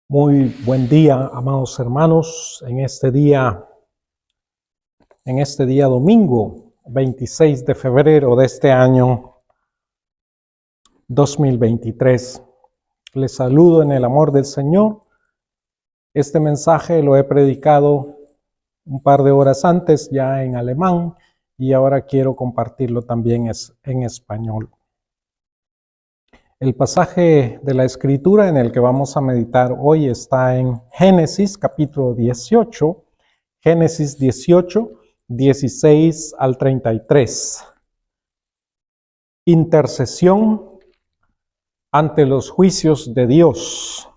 Muy buen día, amados hermanos, en este día domingo, 26 de febrero de este año 2023. Les saludo en el amor del Señor. Este mensaje lo he predicado un par de horas antes ya en alemán y ahora quiero compartirlo también en español. El pasaje de la Escritura en el que vamos a meditar hoy está en Génesis capítulo 18, Génesis 18, 16 al 33. Intercesión ante los juicios de Dios.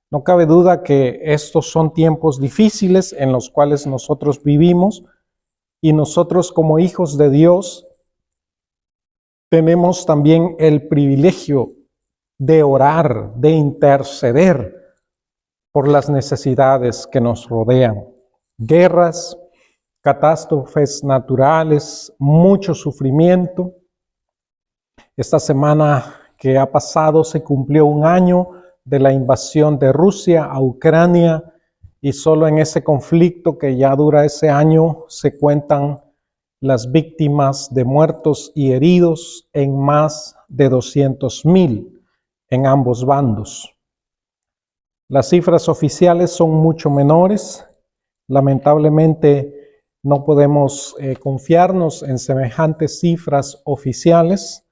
No cabe duda que estos son tiempos difíciles en los cuales nosotros vivimos y nosotros como hijos de Dios tenemos también el privilegio de orar, de interceder por las necesidades que nos rodean. Guerras, catástrofes naturales, mucho sufrimiento. Esta semana que ha pasado se cumplió un año de la invasión de Rusia a Ucrania y solo en ese conflicto que ya dura ese año se cuentan las víctimas de muertos y heridos en más de 200,000 en ambos bandos. Las cifras oficiales son mucho menores. Lamentablemente no podemos confiarnos en semejantes cifras oficiales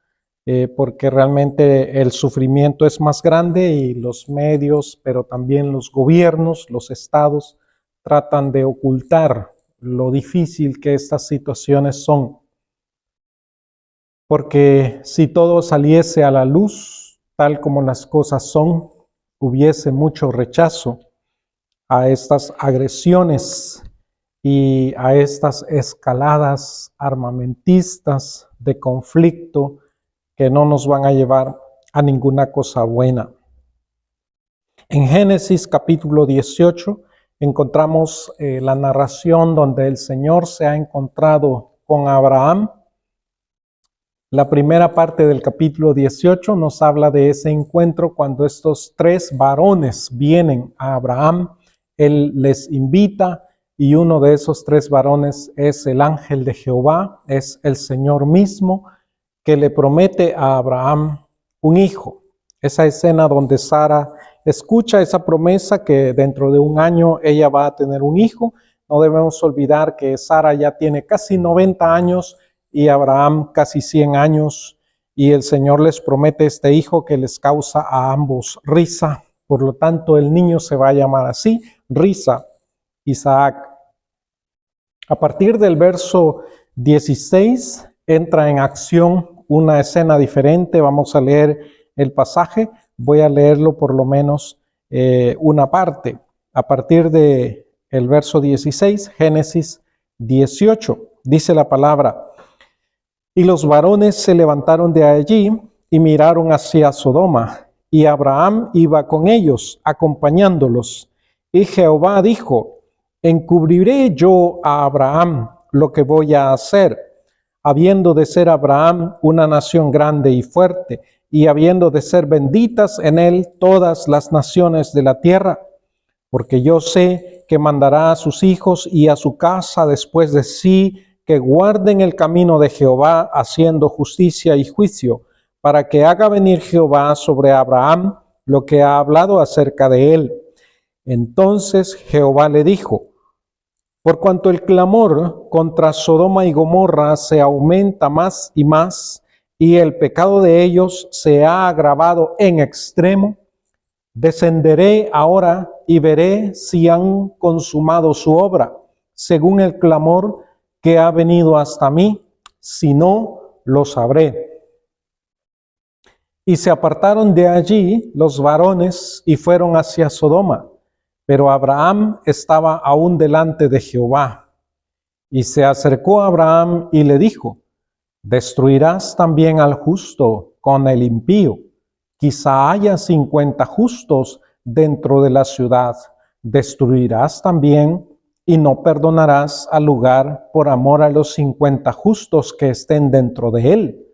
porque realmente el sufrimiento es más grande y los medios, pero también los gobiernos, los estados, tratan de ocultar lo difícil que estas situaciones son. Porque si todo saliese a la luz, tal como las cosas son, hubiese mucho rechazo a estas agresiones y a estas escaladas armamentistas de conflicto que no nos van a llevar a ninguna cosa buena. En Génesis capítulo 18 encontramos la narración donde el Señor se ha encontrado con Abraham. La primera parte del capítulo 18 nos habla de ese encuentro cuando estos tres varones vienen a Abraham. Él les invita y uno de esos tres varones es el ángel de Jehová, es el Señor mismo que le promete a Abraham un hijo. Esa escena donde Sara escucha esa promesa que dentro de un año ella va a tener un hijo. No debemos olvidar que Sara ya tiene casi 90 años y Abraham casi 100 años y el Señor les promete este hijo que les causa a ambos risa. Por lo tanto, el niño se va a llamar así, Risa, Isaac. A partir del verso 16 entra en acción una escena diferente. Vamos a leer el pasaje. Voy a leerlo por lo menos una parte. A partir del verso 16, Génesis 18, dice la palabra: Y los varones se levantaron de allí y miraron hacia Sodoma, y Abraham iba con ellos, acompañándolos. Y Jehová dijo: ¿Encubriré yo a Abraham lo que voy a hacer, habiendo de ser Abraham una nación grande y fuerte, y habiendo de ser benditas en él todas las naciones de la tierra? Porque yo sé que mandará a sus hijos y a su casa después de sí, que guarden el camino de Jehová, haciendo justicia y juicio, para que haga venir Jehová sobre Abraham lo que ha hablado acerca de él. Entonces Jehová le dijo: por cuanto el clamor contra Sodoma y Gomorra se aumenta más y más, y el pecado de ellos se ha agravado en extremo, descenderé ahora y veré si han consumado su obra, según el clamor que ha venido hasta mí, si no, lo sabré. Y se apartaron de allí los varones y fueron hacia Sodoma, pero Abraham estaba aún delante de Jehová. Y se acercó a Abraham y le dijo: ¿destruirás también al justo con el impío? Quizá haya 50 justos dentro de la ciudad. ¿Destruirás también y no perdonarás al lugar por amor a los 50 justos que estén dentro de él?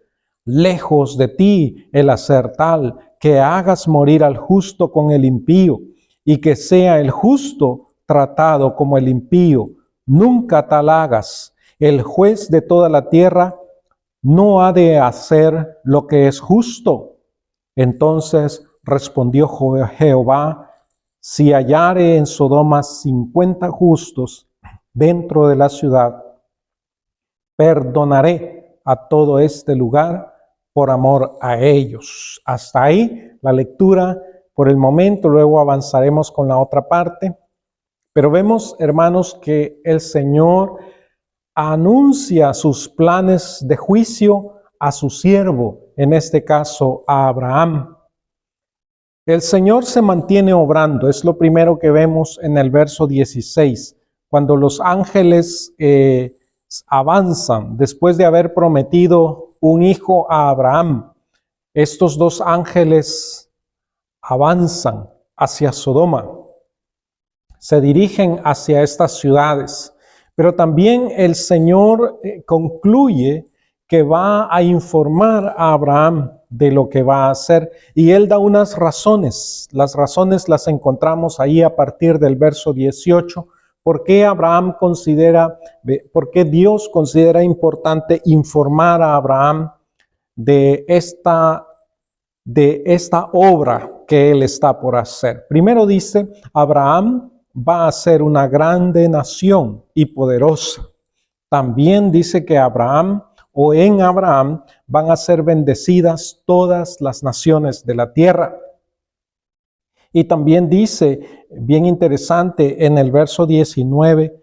Lejos de ti el hacer tal, que hagas morir al justo con el impío. y que sea el justo tratado como el impío. Nunca tal hagas. El juez de toda la tierra no ha de hacer lo que es justo. Entonces respondió Jehová: si hallare en Sodoma 50 justos dentro de la ciudad, perdonaré a todo este lugar por amor a ellos. Hasta ahí la lectura por el momento, luego avanzaremos con la otra parte. Pero vemos, hermanos, que el Señor anuncia sus planes de juicio a su siervo, en este caso a Abraham. El Señor se mantiene obrando, es lo primero que vemos en el verso 16, cuando los ángeles avanzan después de haber prometido un hijo a Abraham. Estos dos ángeles avanzan hacia Sodoma, se dirigen hacia estas ciudades, pero también el Señor concluye que va a informar a Abraham de lo que va a hacer, y él da unas razones. Las razones las encontramos ahí a partir del verso 18. ¿Por qué Dios considera importante informar a Abraham de esta obra que él está por hacer? Primero dice, Abraham va a ser una grande nación y poderosa. También dice que en Abraham van a ser bendecidas todas las naciones de la tierra. Y también dice, bien interesante, en el verso 19,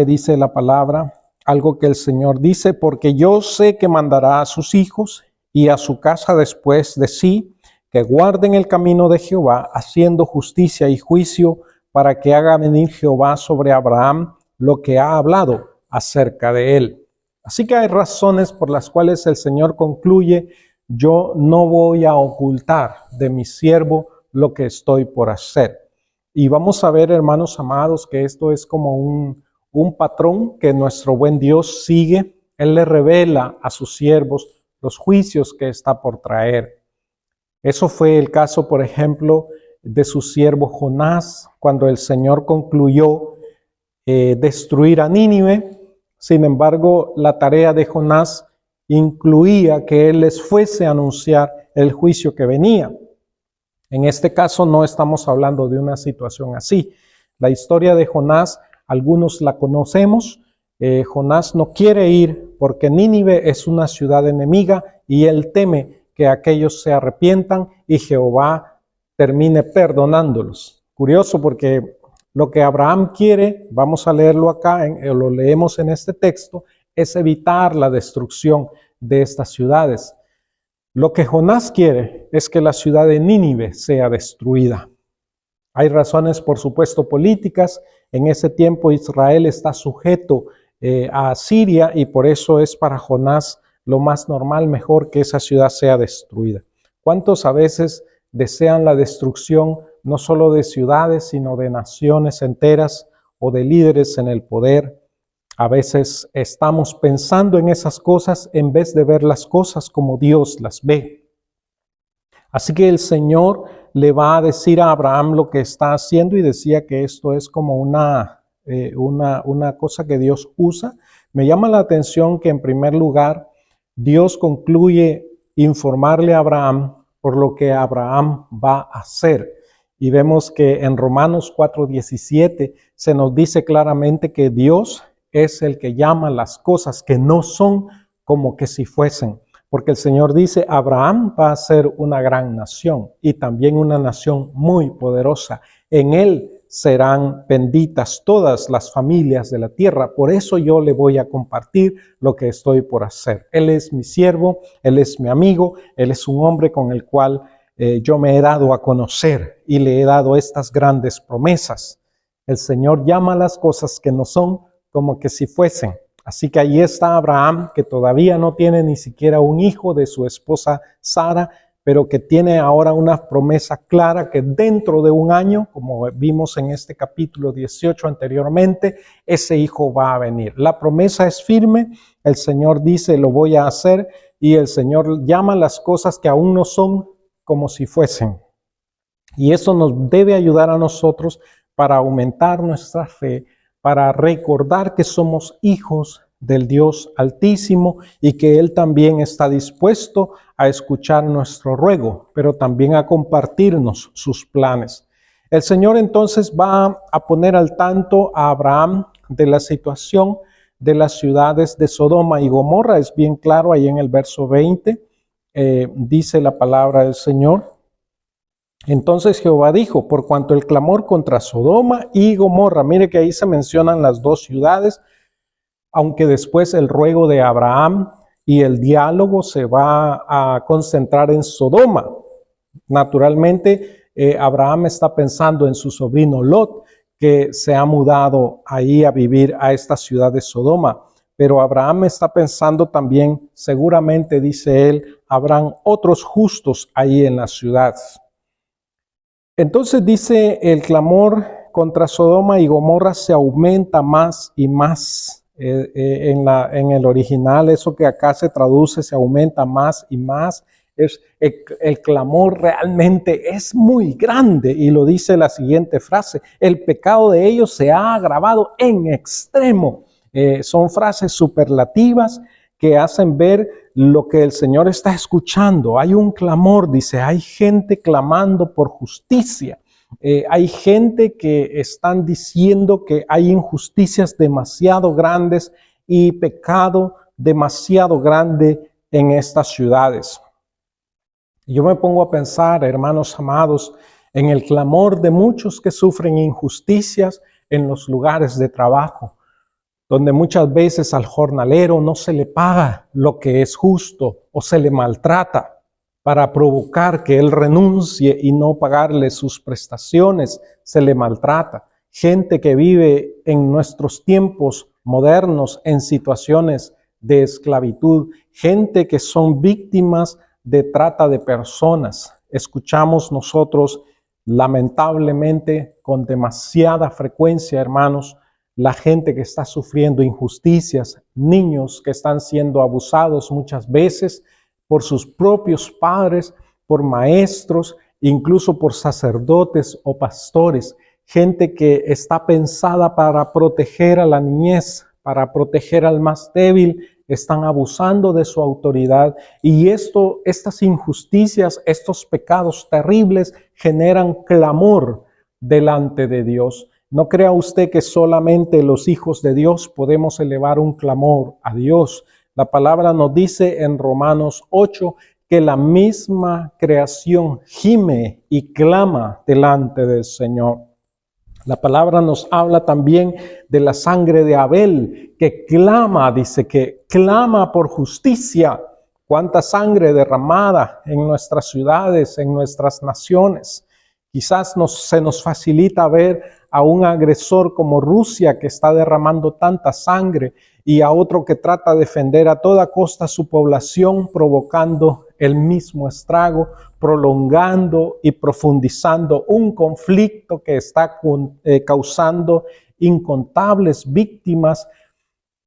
dice la palabra, algo que el Señor dice: porque yo sé que mandará a sus hijos y a su casa después de sí, que guarden el camino de Jehová, haciendo justicia y juicio, para que haga venir Jehová sobre Abraham lo que ha hablado acerca de él. Así que hay razones por las cuales el Señor concluye: yo no voy a ocultar de mi siervo lo que estoy por hacer. Y vamos a ver, hermanos amados, que esto es como un patrón que nuestro buen Dios sigue. Él le revela a sus siervos los juicios que está por traer. Eso fue el caso, por ejemplo, de su siervo Jonás, cuando el Señor concluyó destruir a Nínive. Sin embargo, la tarea de Jonás incluía que él les fuese a anunciar el juicio que venía. En este caso no estamos hablando de una situación así. La historia de Jonás, algunos la conocemos. Jonás no quiere ir porque Nínive es una ciudad enemiga y él teme que aquellos se arrepientan y Jehová termine perdonándolos. Curioso, porque lo que Abraham quiere, vamos a leerlo acá, lo leemos en este texto, es evitar la destrucción de estas ciudades. Lo que Jonás quiere es que la ciudad de Nínive sea destruida. Hay razones, por supuesto, políticas. En ese tiempo Israel está sujeto a Siria, y por eso es para Jonás lo más normal, mejor que esa ciudad sea destruida. ¿Cuántos a veces desean la destrucción no solo de ciudades, sino de naciones enteras o de líderes en el poder? A veces estamos pensando en esas cosas en vez de ver las cosas como Dios las ve. Así que el Señor le va a decir a Abraham lo que está haciendo, y decía que esto es como una cosa que Dios usa. Me llama la atención que en primer lugar Dios concluye informarle a Abraham por lo que Abraham va a hacer. Y vemos que en Romanos 4:17 se nos dice claramente que Dios es el que llama las cosas que no son como que si fuesen. Porque el Señor dice, Abraham va a ser una gran nación y también una nación muy poderosa. En él serán benditas todas las familias de la tierra. Por eso yo le voy a compartir lo que estoy por hacer. Él es mi siervo, él es mi amigo, él es un hombre con el cual yo me he dado a conocer y le he dado estas grandes promesas. El Señor llama las cosas que no son como que si fuesen. Así que ahí está Abraham, que todavía no tiene ni siquiera un hijo de su esposa Sara, pero que tiene ahora una promesa clara que dentro de un año, como vimos en este capítulo 18 anteriormente, ese hijo va a venir. La promesa es firme, el Señor dice, lo voy a hacer, y el Señor llama las cosas que aún no son como si fuesen. Y eso nos debe ayudar a nosotros para aumentar nuestra fe, para recordar que somos hijos del Dios Altísimo y que Él también está dispuesto a escuchar nuestro ruego, pero también a compartirnos sus planes. El Señor entonces va a poner al tanto a Abraham de la situación de las ciudades de Sodoma y Gomorra. Es bien claro ahí en el verso 20, dice la palabra del Señor. Entonces Jehová dijo, por cuanto el clamor contra Sodoma y Gomorra, mire que ahí se mencionan las dos ciudades, aunque después el ruego de Abraham y el diálogo se va a concentrar en Sodoma. Naturalmente, Abraham está pensando en su sobrino Lot, que se ha mudado ahí a vivir a esta ciudad de Sodoma. Pero Abraham está pensando también, seguramente dice él, habrán otros justos ahí en la ciudad. Entonces dice, el clamor contra Sodoma y Gomorra se aumenta más y más. En el original, eso que acá se traduce, se aumenta más y más. El clamor realmente es muy grande, y lo dice la siguiente frase: el pecado de ellos se ha agravado en extremo. Son frases superlativas que hacen ver lo que el Señor está escuchando. Hay un clamor, dice, hay gente clamando por justicia. Hay gente que están diciendo que hay injusticias demasiado grandes y pecado demasiado grande en estas ciudades. Yo me pongo a pensar, hermanos amados, en el clamor de muchos que sufren injusticias en los lugares de trabajo, donde muchas veces al jornalero no se le paga lo que es justo o se le maltrata para provocar que él renuncie y no pagarle sus prestaciones, se le maltrata. Gente que vive en nuestros tiempos modernos en situaciones de esclavitud, gente que son víctimas de trata de personas. Escuchamos nosotros, lamentablemente, con demasiada frecuencia, hermanos, la gente que está sufriendo injusticias, niños que están siendo abusados muchas veces por sus propios padres, por maestros, incluso por sacerdotes o pastores, gente que está pensada para proteger a la niñez, para proteger al más débil, están abusando de su autoridad, y estas injusticias, estos pecados terribles generan clamor delante de Dios. No crea usted que solamente los hijos de Dios podemos elevar un clamor a Dios. La palabra nos dice en Romanos 8 que la misma creación gime y clama delante del Señor. La palabra nos habla también de la sangre de Abel, que clama, dice que clama por justicia. Cuánta sangre derramada en nuestras ciudades, en nuestras naciones. Quizás se nos facilita ver a un agresor como Rusia, que está derramando tanta sangre, y a otro que trata de defender a toda costa su población, provocando el mismo estrago, prolongando y profundizando un conflicto que está causando incontables víctimas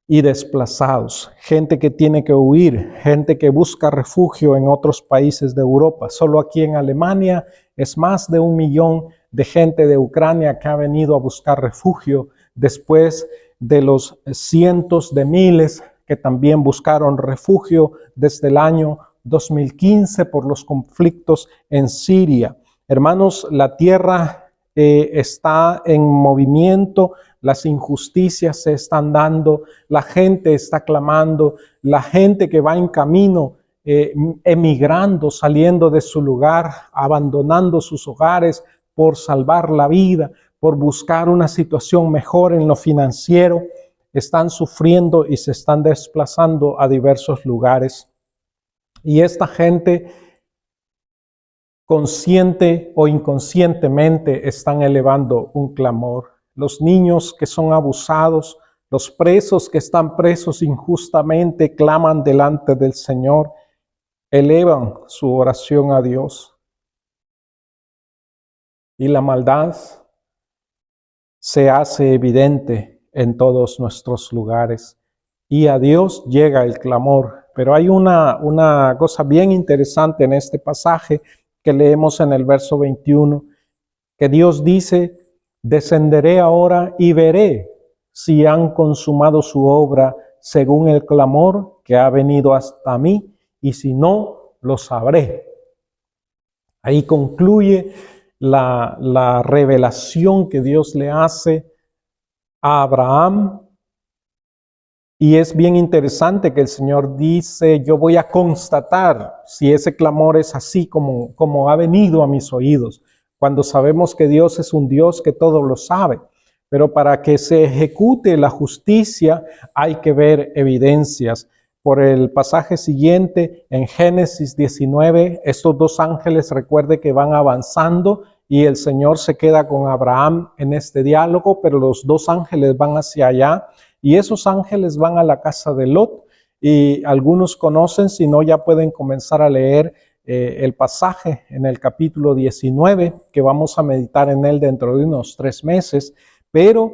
y desplazados, gente que tiene que huir, gente que busca refugio en otros países de Europa. Solo aquí en Alemania es más de 1 millón de gente de Ucrania que ha venido a buscar refugio después de los cientos de miles que también buscaron refugio desde el año 2015 por los conflictos en Siria. Hermanos, la tierra está en movimiento, las injusticias se están dando, la gente está clamando, la gente que va en camino, emigrando, saliendo de su lugar, abandonando sus hogares por salvar la vida, por buscar una situación mejor en lo financiero, están sufriendo y se están desplazando a diversos lugares. Y esta gente, consciente o inconscientemente, están elevando un clamor. Los niños que son abusados, los presos que están presos injustamente, claman delante del Señor, elevan su oración a Dios. Y la maldad se hace evidente en todos nuestros lugares. Y a Dios llega el clamor. Pero hay una cosa bien interesante en este pasaje que leemos en el verso 21, que Dios dice, descenderé ahora y veré si han consumado su obra según el clamor que ha venido hasta mí, y si no, lo sabré. Ahí concluye la revelación que Dios le hace a Abraham. Y es bien interesante que el Señor dice, yo voy a constatar si ese clamor es así como ha venido a mis oídos, cuando sabemos que Dios es un Dios que todo lo sabe. Pero para que se ejecute la justicia hay que ver evidencias. Por el pasaje siguiente, en Génesis 19, estos dos ángeles, recuerde que van avanzando y el Señor se queda con Abraham en este diálogo, pero los dos ángeles van hacia allá. Y esos ángeles van a la casa de Lot, y algunos conocen, si no ya pueden comenzar a leer el pasaje en el capítulo 19, que vamos a meditar en él dentro de unos 3 meses, pero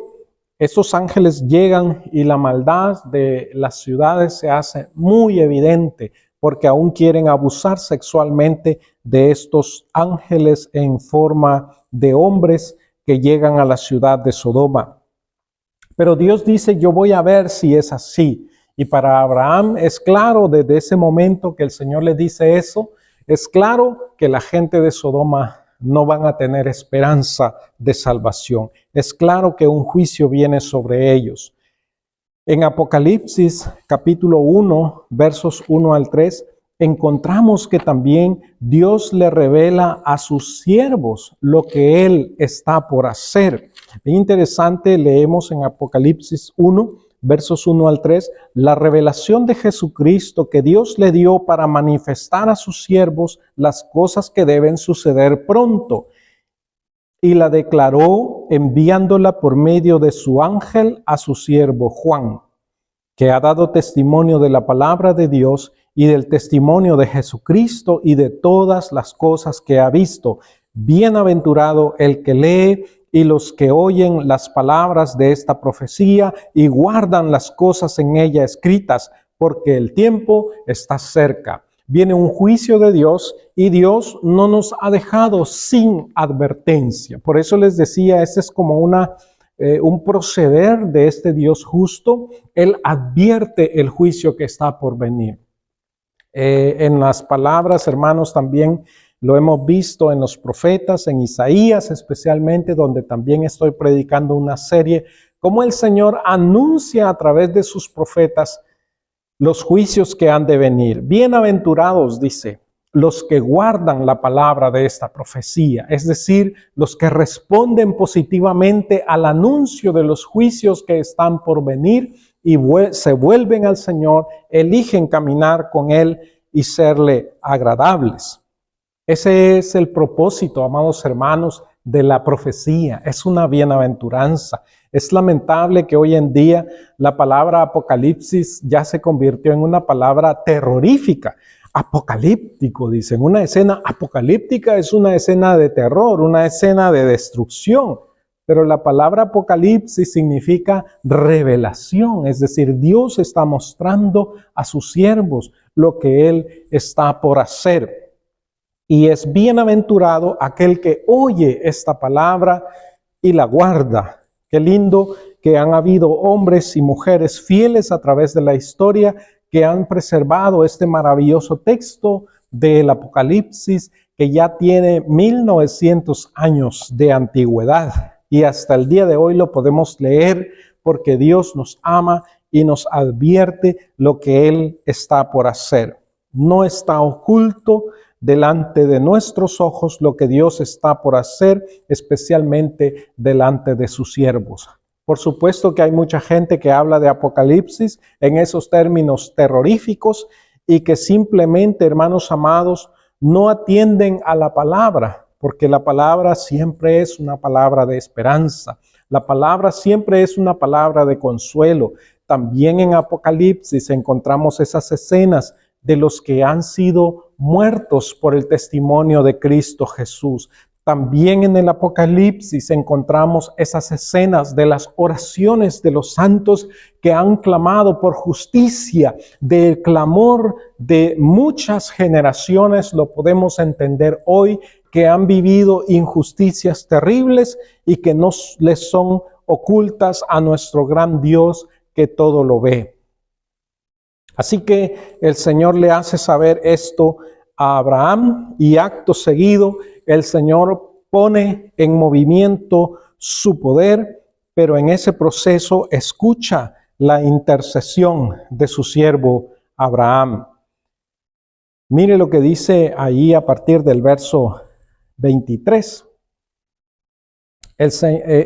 esos ángeles llegan y la maldad de las ciudades se hace muy evidente, porque aún quieren abusar sexualmente de estos ángeles en forma de hombres que llegan a la ciudad de Sodoma. Pero Dios dice, yo voy a ver si es así. Y para Abraham es claro desde ese momento que el Señor le dice eso, es claro que la gente de Sodoma no van a tener esperanza de salvación. Es claro que un juicio viene sobre ellos. En Apocalipsis capítulo 1, versos 1 al 3, encontramos que también Dios le revela a sus siervos lo que Él está por hacer. Es interesante, leemos en Apocalipsis 1, versos 1 al 3, la revelación de Jesucristo que Dios le dio para manifestar a sus siervos las cosas que deben suceder pronto. Y la declaró enviándola por medio de su ángel a su siervo Juan, que ha dado testimonio de la palabra de Dios y del testimonio de Jesucristo y de todas las cosas que ha visto. Bienaventurado el que lee y los que oyen las palabras de esta profecía y guardan las cosas en ella escritas, porque el tiempo está cerca. Viene un juicio de Dios y Dios no nos ha dejado sin advertencia. Por eso les decía, este es como un proceder de este Dios justo. Él advierte el juicio que está por venir. En las palabras, hermanos, también lo hemos visto en los profetas, en Isaías especialmente, donde también estoy predicando una serie, cómo el Señor anuncia a través de sus profetas los juicios que han de venir. Bienaventurados, dice, los que guardan la palabra de esta profecía, es decir, los que responden positivamente al anuncio de los juicios que están por venir y se vuelven al Señor, eligen caminar con Él y serle agradables. Ese es el propósito, amados hermanos, de la profecía. Es una bienaventuranza. Es lamentable que hoy en día la palabra apocalipsis ya se convirtió en una palabra terrorífica. Apocalíptico, dicen. Una escena apocalíptica es una escena de terror, una escena de destrucción. Pero la palabra apocalipsis significa revelación, es decir, Dios está mostrando a sus siervos lo que Él está por hacer. Y es bienaventurado aquel que oye esta palabra y la guarda. Qué lindo que han habido hombres y mujeres fieles a través de la historia que han preservado este maravilloso texto del Apocalipsis que ya tiene 1900 años de antigüedad. Y hasta el día de hoy lo podemos leer porque Dios nos ama y nos advierte lo que Él está por hacer. No está oculto delante de nuestros ojos lo que Dios está por hacer, especialmente delante de sus siervos. Por supuesto que hay mucha gente que habla de Apocalipsis en esos términos terroríficos y que simplemente, hermanos amados, no atienden a la palabra, porque la palabra siempre es una palabra de esperanza. La palabra siempre es una palabra de consuelo. También en Apocalipsis encontramos esas escenas de los que han sido muertos por el testimonio de Cristo Jesús. También en el Apocalipsis encontramos esas escenas de las oraciones de los santos que han clamado por justicia, del clamor de muchas generaciones. Lo podemos entender hoy que han vivido injusticias terribles y que no les son ocultas a nuestro gran Dios que todo lo ve. Así que el Señor le hace saber esto a Abraham y acto seguido el Señor pone en movimiento su poder, pero en ese proceso escucha la intercesión de su siervo Abraham. Mire lo que dice ahí a partir del verso 23.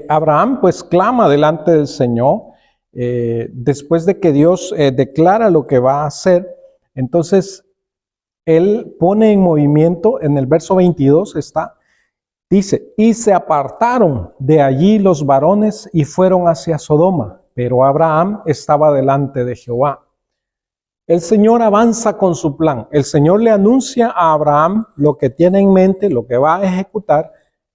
Abraham pues clama delante del Señor después de que Dios declara lo que va a hacer. Entonces él pone en movimiento, en el verso 22 está, dice, y se apartaron de allí los varones y fueron hacia Sodoma, pero Abraham estaba delante de Jehová. El Señor avanza con su plan. El Señor le anuncia a Abraham lo que tiene en mente, lo que va a ejecutar,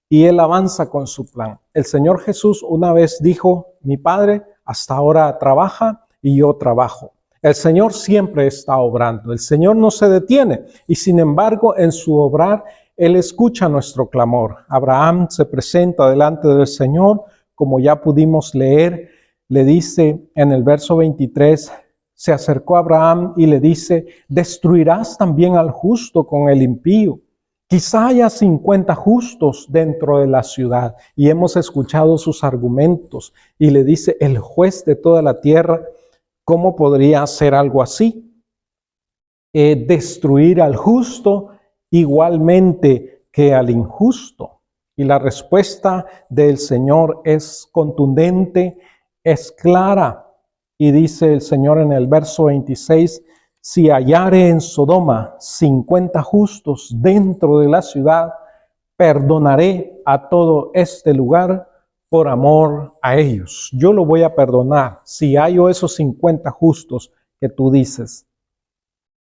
y él avanza con su plan. El Señor Jesús una vez dijo, mi Padre hasta ahora trabaja y yo trabajo. El Señor siempre está obrando. El Señor no se detiene y sin embargo en su obrar Él escucha nuestro clamor. Abraham se presenta delante del Señor, como ya pudimos leer, le dice en el verso 23, se acercó a Abraham y le dice, ¿destruirás también al justo con el impío? Quizá haya 50 justos dentro de la ciudad. Y hemos escuchado sus argumentos. Y le dice, el juez de toda la tierra, ¿cómo podría hacer algo así? Destruir al justo igualmente que al injusto. Y la respuesta del Señor es contundente, es clara. Y dice el Señor en el verso 26, si hallare en Sodoma 50 justos dentro de la ciudad, perdonaré a todo este lugar por amor a ellos. Yo lo voy a perdonar si hallo esos 50 justos que tú dices.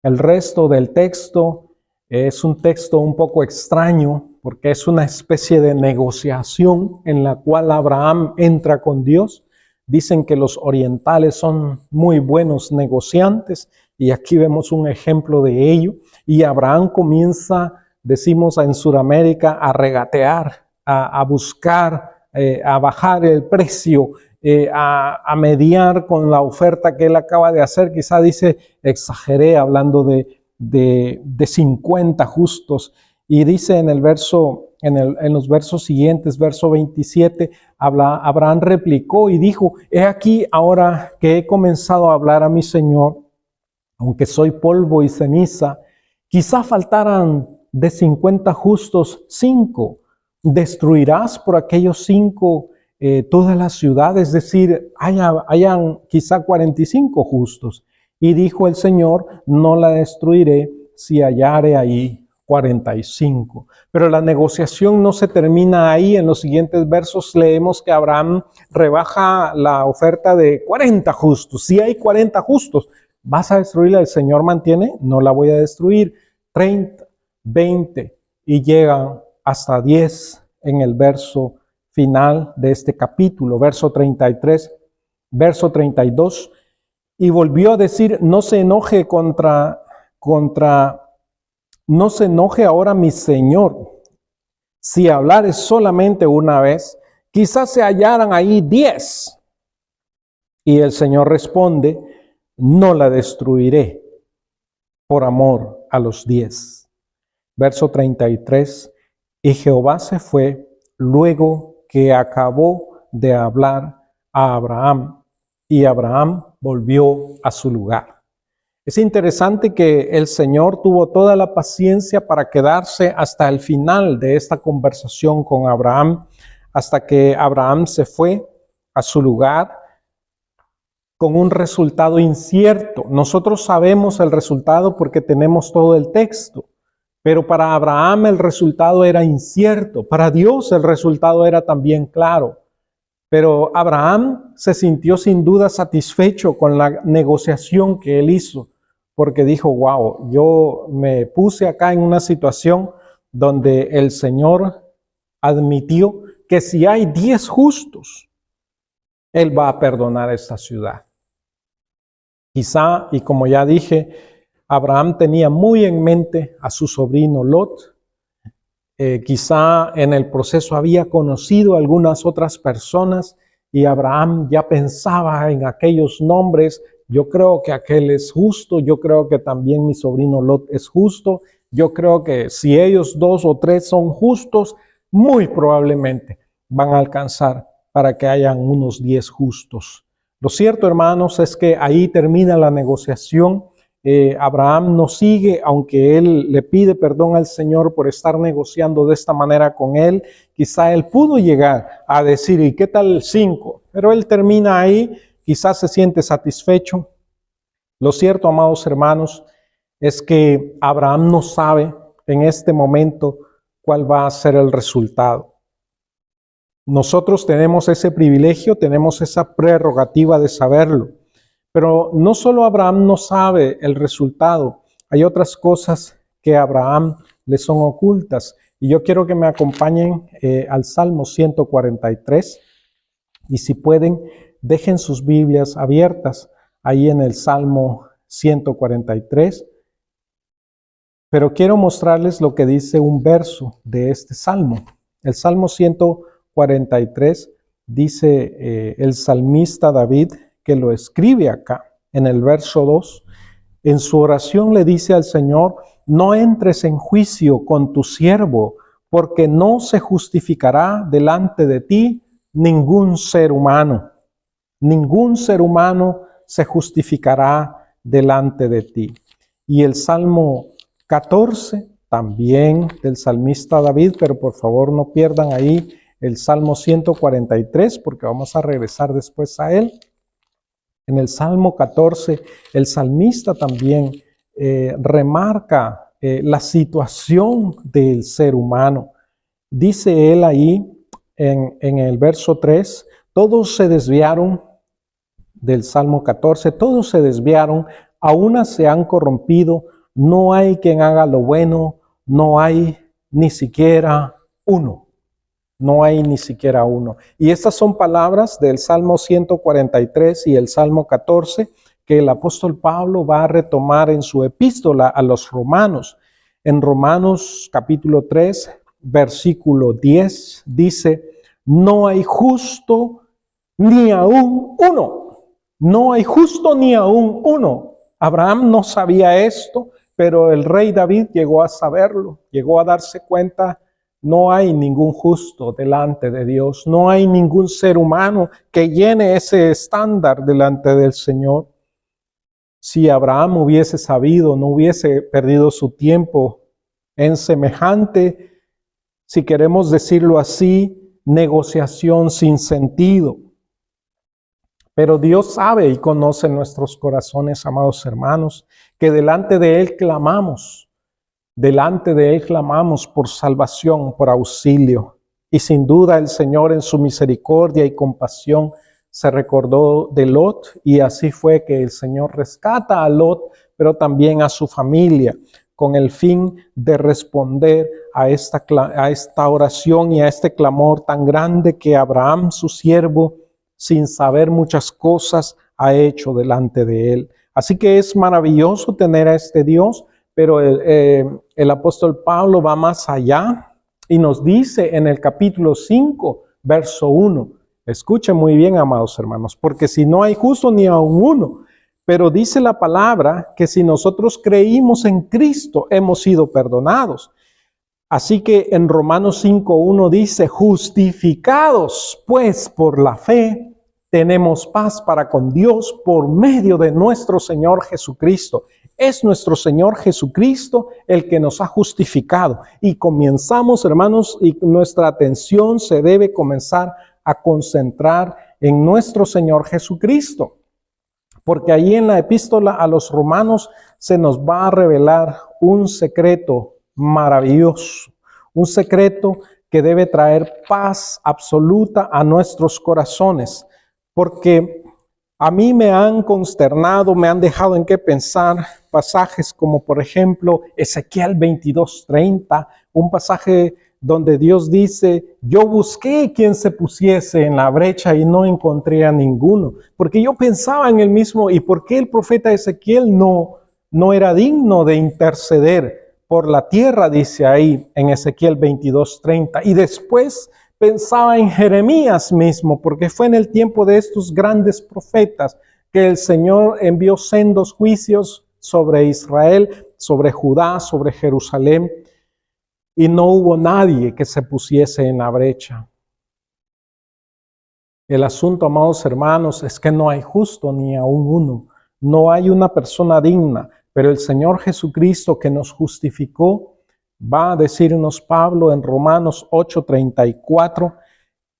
El resto del texto es un texto un poco extraño porque es una especie de negociación en la cual Abraham entra con Dios. Dicen que los orientales son muy buenos negociantes y aquí vemos un ejemplo de ello. Y Abraham comienza, decimos en Sudamérica, a regatear, a buscar, a bajar el precio, a mediar con la oferta que él acaba de hacer. Quizá dice, exageré hablando de 50 justos. Y dice en el verso, en los versos siguientes, verso 27, Abraham replicó y dijo, he aquí ahora que he comenzado a hablar a mi Señor, aunque soy polvo y ceniza, quizá faltaran de 50 justos 5. ¿Destruirás por aquellos 5 toda la ciudad? Es decir, hayan quizá 45 justos. Y dijo el Señor, no la destruiré si hallare ahí 45. Pero la negociación no se termina ahí. En los siguientes versos leemos que Abraham rebaja la oferta de 40 justos. Si hay 40 justos, ¿vas a destruirla? El Señor mantiene, no la voy a destruir. 30, 20 y llegan hasta 10 en el verso final de este capítulo, verso 33, verso 32. Y volvió a decir, no se enoje no se enoje ahora mi Señor. Si hablares solamente una vez, quizás se hallaran ahí 10. Y el Señor responde, no la destruiré por amor a los 10. Verso 33, y Jehová se fue luego que acabó de hablar a Abraham, y Abraham volvió a su lugar. Es interesante que el Señor tuvo toda la paciencia para quedarse hasta el final de esta conversación con Abraham, hasta que Abraham se fue a su lugar con un resultado incierto. Nosotros sabemos el resultado porque tenemos todo el texto, pero para Abraham el resultado era incierto. Para Dios el resultado era también claro. Pero Abraham se sintió sin duda satisfecho con la negociación que él hizo, porque dijo, wow, yo me puse acá en una situación donde el Señor admitió que si hay 10 justos, Él va a perdonar esta ciudad. Quizá, y como ya dije, Abraham tenía muy en mente a su sobrino Lot, Quizá en el proceso había conocido a algunas otras personas y Abraham ya pensaba en aquellos nombres. Yo creo que aquel es justo, yo creo que también mi sobrino Lot es justo, yo creo que si ellos 2 o 3 son justos, muy probablemente van a alcanzar para que hayan unos 10 justos. Lo cierto, hermanos, es que ahí termina la negociación. Abraham no sigue, aunque él le pide perdón al Señor por estar negociando de esta manera con él. Quizá él pudo llegar a decir, ¿y qué tal el 5? Pero él termina ahí, quizás se siente satisfecho. Lo cierto, amados hermanos, es que Abraham no sabe en este momento cuál va a ser el resultado. Nosotros tenemos ese privilegio, tenemos esa prerrogativa de saberlo. Pero no solo Abraham no sabe el resultado, hay otras cosas que a Abraham le son ocultas. Y yo quiero que me acompañen al Salmo 143. Y si pueden, dejen sus Biblias abiertas ahí en el Salmo 143. Pero quiero mostrarles lo que dice un verso de este Salmo. El Salmo 143 dice el salmista David, que lo escribe acá en el verso 2, en su oración le dice al Señor, no entres en juicio con tu siervo, porque no se justificará delante de ti ningún ser humano. Ningún ser humano se justificará delante de ti. Y el Salmo 14, también del salmista David, pero por favor no pierdan ahí el Salmo 143, porque vamos a regresar después a él. En el Salmo 14, el salmista también remarca la situación del ser humano. Dice él ahí en el verso 3, todos se desviaron, del Salmo 14, todos se desviaron, a una se han corrompido, no hay quien haga lo bueno, no hay ni siquiera uno. No hay ni siquiera uno. Y estas son palabras del Salmo 143 y el Salmo 14 que el apóstol Pablo va a retomar en su epístola a los romanos. En Romanos capítulo 3, versículo 10 dice, no hay justo ni aún uno. No hay justo ni aún uno. Abraham no sabía esto, pero el rey David llegó a saberlo, llegó a darse cuenta. No hay ningún justo delante de Dios. No hay ningún ser humano que llene ese estándar delante del Señor. Si Abraham hubiese sabido, no hubiese perdido su tiempo en semejante, si queremos decirlo así, negociación sin sentido. Pero Dios sabe y conoce nuestros corazones, amados hermanos, que delante de Él clamamos. Delante de Él clamamos por salvación, por auxilio. Y sin duda el Señor en su misericordia y compasión se recordó de Lot y así fue que el Señor rescata a Lot, pero también a su familia, con el fin de responder a esta oración y a este clamor tan grande que Abraham, su siervo, sin saber muchas cosas, ha hecho delante de Él. Así que es maravilloso tener a este Dios. Pero el apóstol Pablo va más allá y nos dice en el capítulo 5, verso 1. Escuchen muy bien, amados hermanos, porque si no hay justo ni aun uno, pero dice la palabra que si nosotros creímos en Cristo, hemos sido perdonados. Así que en Romanos 5:1 dice, justificados pues por la fe, tenemos paz para con Dios por medio de nuestro Señor Jesucristo. Es nuestro Señor Jesucristo el que nos ha justificado. Y comenzamos, hermanos, y nuestra atención se debe comenzar a concentrar en nuestro Señor Jesucristo. Porque ahí en la epístola a los romanos se nos va a revelar un secreto maravilloso. Un secreto que debe traer paz absoluta a nuestros corazones. Porque a mí me han consternado, me han dejado en qué pensar pasajes como por ejemplo Ezequiel 22:30, un pasaje donde Dios dice, yo busqué quien se pusiese en la brecha y no encontré a ninguno. Porque yo pensaba en el mismo, ¿y por qué el profeta Ezequiel no era digno de interceder por la tierra, dice ahí en Ezequiel 22:30. Y después pensaba en Jeremías mismo, porque fue en el tiempo de estos grandes profetas que el Señor envió sendos juicios sobre Israel, sobre Judá, sobre Jerusalén, y no hubo nadie que se pusiese en la brecha. El asunto, amados hermanos, es que no hay justo ni aun uno. No hay una persona digna, pero el Señor Jesucristo que nos justificó, va a decirnos Pablo en Romanos 8:34,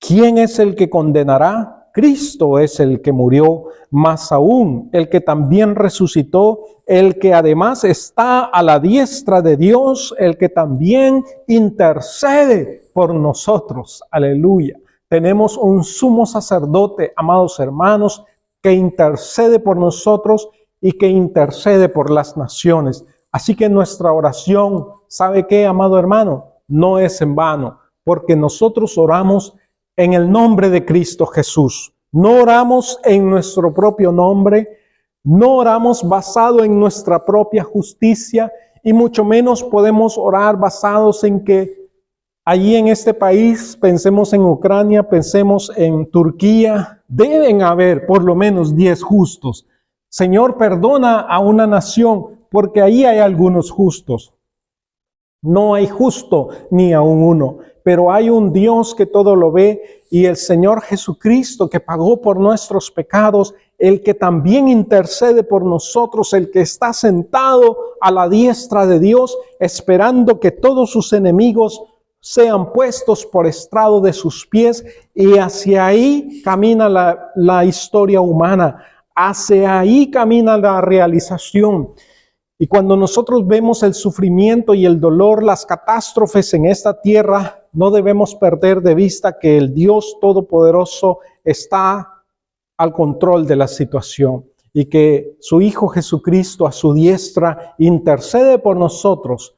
¿quién es el que condenará? Cristo es el que murió, más aún el que también resucitó, el que además está a la diestra de Dios, el que también intercede por nosotros. Aleluya. Tenemos un sumo sacerdote, amados hermanos, que intercede por nosotros y que intercede por las naciones. Así que nuestra oración, ¿sabe qué, amado hermano? No es en vano, porque nosotros oramos en el nombre de Cristo Jesús. No oramos en nuestro propio nombre, no oramos basado en nuestra propia justicia y mucho menos podemos orar basados en que allí en este país, pensemos en Ucrania, pensemos en Turquía, deben haber por lo menos 10 justos. Señor, perdona a una nación porque ahí hay algunos justos. No hay justo ni aun uno, pero hay un Dios que todo lo ve y el Señor Jesucristo que pagó por nuestros pecados, el que también intercede por nosotros, el que está sentado a la diestra de Dios, esperando que todos sus enemigos sean puestos por estrado de sus pies, y hacia ahí camina la historia humana, hacia ahí camina la realización. Y cuando nosotros vemos el sufrimiento y el dolor, las catástrofes en esta tierra, no debemos perder de vista que el Dios Todopoderoso está al control de la situación y que su Hijo Jesucristo a su diestra intercede por nosotros,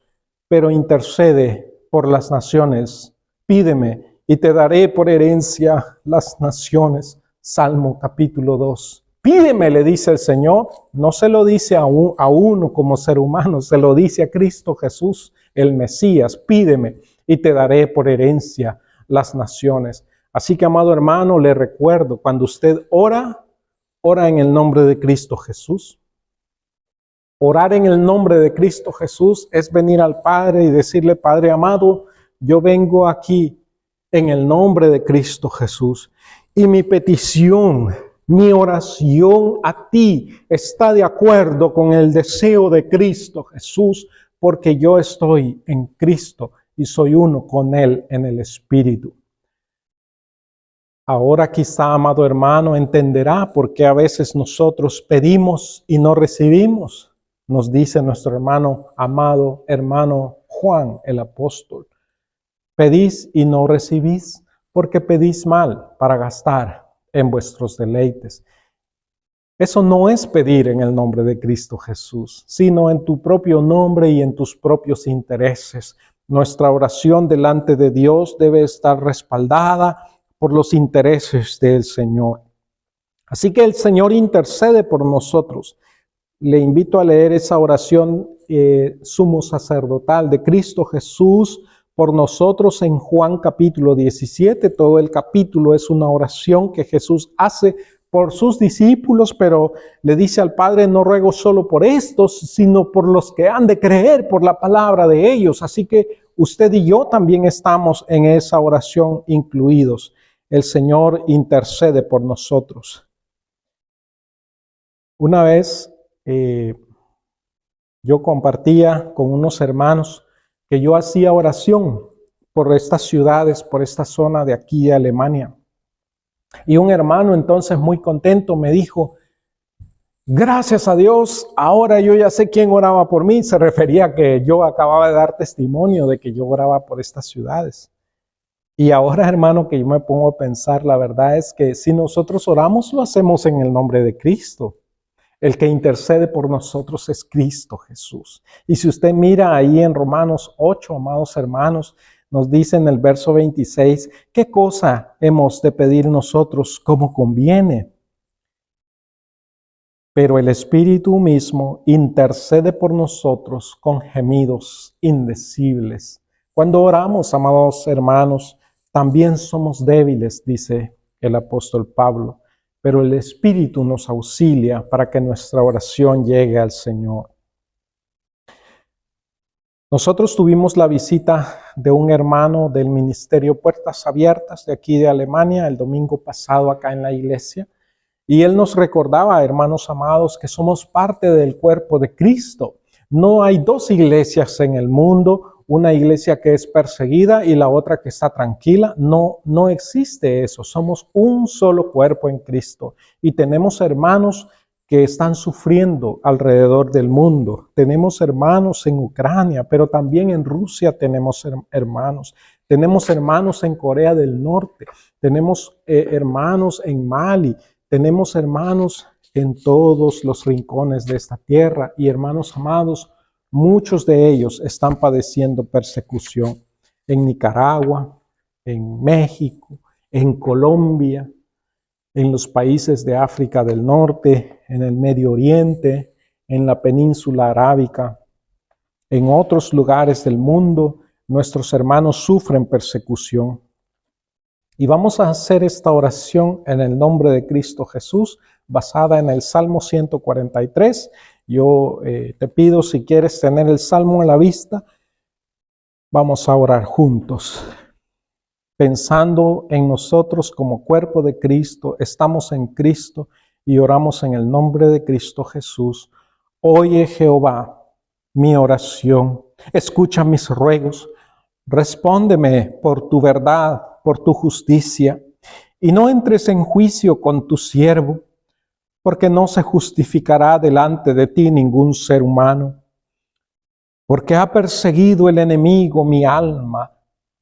pero intercede por las naciones. Pídeme y te daré por herencia las naciones. Salmo capítulo 2. Pídeme, le dice el Señor, no se lo dice a uno como ser humano, se lo dice a Cristo Jesús, el Mesías. Pídeme y te daré por herencia las naciones. Así que, amado hermano, le recuerdo, cuando usted ora, ora en el nombre de Cristo Jesús. Orar en el nombre de Cristo Jesús es venir al Padre y decirle, Padre amado, yo vengo aquí en el nombre de Cristo Jesús y mi petición, mi oración a ti está de acuerdo con el deseo de Cristo Jesús, porque yo estoy en Cristo y soy uno con Él en el Espíritu. Ahora quizá, amado hermano, entenderá por qué a veces nosotros pedimos y no recibimos. Nos dice nuestro hermano, amado hermano Juan, el apóstol. Pedís y no recibís porque pedís mal para gastar en vuestros deleites. Eso no es pedir en el nombre de Cristo Jesús, sino en tu propio nombre y en tus propios intereses. Nuestra oración delante de Dios debe estar respaldada por los intereses del Señor. Así que el Señor intercede por nosotros. Le invito a leer esa oración sumo sacerdotal de Cristo Jesús por nosotros en Juan capítulo 17. Todo el capítulo es una oración que Jesús hace por sus discípulos, pero le dice al Padre, no ruego solo por estos, sino por los que han de creer por la palabra de ellos. Así que usted y yo también estamos en esa oración incluidos. El Señor intercede por nosotros. Una vez yo compartía con unos hermanos que yo hacía oración por estas ciudades, por esta zona de aquí de Alemania. Y un hermano entonces muy contento me dijo, gracias a Dios, ahora yo ya sé quién oraba por mí. Se refería a que yo acababa de dar testimonio de que yo oraba por estas ciudades. Y ahora, hermano, que yo me pongo a pensar, la verdad es que si nosotros oramos, lo hacemos en el nombre de Cristo. El que intercede por nosotros es Cristo Jesús. Y si usted mira ahí en Romanos 8, amados hermanos, nos dice en el verso 26, ¿qué cosa hemos de pedir nosotros como conviene? pero el Espíritu mismo intercede por nosotros con gemidos indecibles. Cuando oramos, amados hermanos, también somos débiles, dice el apóstol Pablo, pero el Espíritu nos auxilia para que nuestra oración llegue al Señor. Nosotros tuvimos la visita de un hermano del Ministerio Puertas Abiertas de aquí de Alemania el domingo pasado acá en la iglesia. Y él nos recordaba, hermanos amados, que somos parte del cuerpo de Cristo. No hay dos iglesias en el mundo, una iglesia que es perseguida y la otra que está tranquila. No existe eso. Somos un solo cuerpo en Cristo. Y tenemos hermanos que están sufriendo alrededor del mundo. Tenemos hermanos en Ucrania, pero también en Rusia tenemos hermanos. Tenemos hermanos en Corea del Norte. Tenemos hermanos en Mali. Tenemos hermanos en todos los rincones de esta tierra y hermanos amados, muchos de ellos están padeciendo persecución en Nicaragua, en México, en Colombia, en los países de África del Norte, en el Medio Oriente, en la península arábica, en otros lugares del mundo, nuestros hermanos sufren persecución. Y vamos a hacer esta oración en el nombre de Cristo Jesús, basada en el Salmo 143. Yo te pido, si quieres tener el Salmo a la vista, vamos a orar juntos. Pensando en nosotros como cuerpo de Cristo, estamos en Cristo y oramos en el nombre de Cristo Jesús. Oye, Jehová, mi oración, escucha mis ruegos, respóndeme por tu verdad, por tu justicia, y no entres en juicio con tu siervo, porque no se justificará delante de ti ningún ser humano. Porque ha perseguido el enemigo mi alma,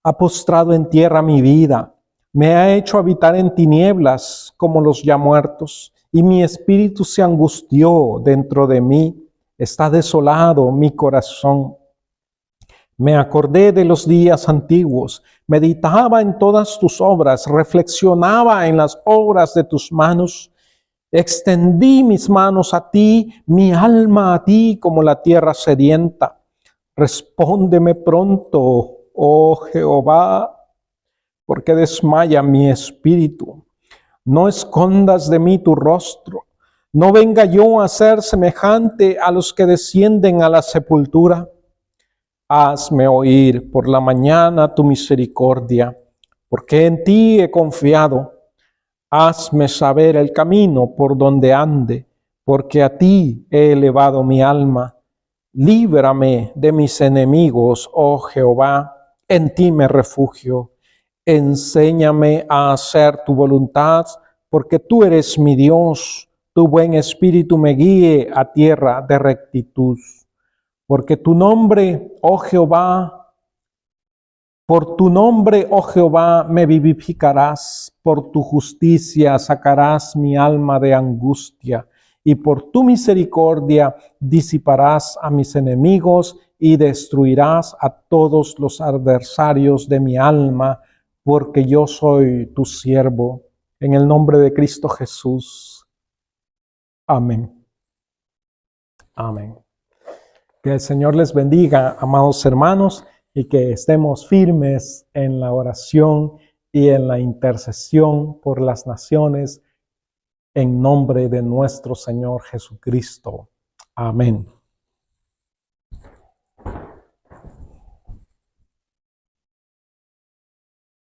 ha postrado en tierra mi vida, me ha hecho habitar en tinieblas como los ya muertos, y mi espíritu se angustió dentro de mí, está desolado mi corazón. Me acordé de los días antiguos, meditaba en todas tus obras, reflexionaba en las obras de tus manos. Extendí mis manos a ti, mi alma a ti como la tierra sedienta. Respóndeme pronto, oh Jehová, porque desmaya mi espíritu. No escondas de mí tu rostro. No venga yo a ser semejante a los que descienden a la sepultura. Hazme oír por la mañana tu misericordia, porque en ti he confiado. Hazme saber el camino por donde ande, porque a ti he elevado mi alma. Líbrame de mis enemigos, oh Jehová, en ti me refugio. Enséñame a hacer tu voluntad, porque tú eres mi Dios. Tu buen espíritu me guíe a tierra de rectitud. Porque tu nombre, oh Jehová, por tu nombre, oh Jehová, me vivificarás, por tu justicia sacarás mi alma de angustia, y por tu misericordia disiparás a mis enemigos y destruirás a todos los adversarios de mi alma, porque yo soy tu siervo. En el nombre de Cristo Jesús. Amén. Amén. Que el Señor les bendiga, amados hermanos, y que estemos firmes en la oración y en la intercesión por las naciones en nombre de nuestro Señor Jesucristo. Amén.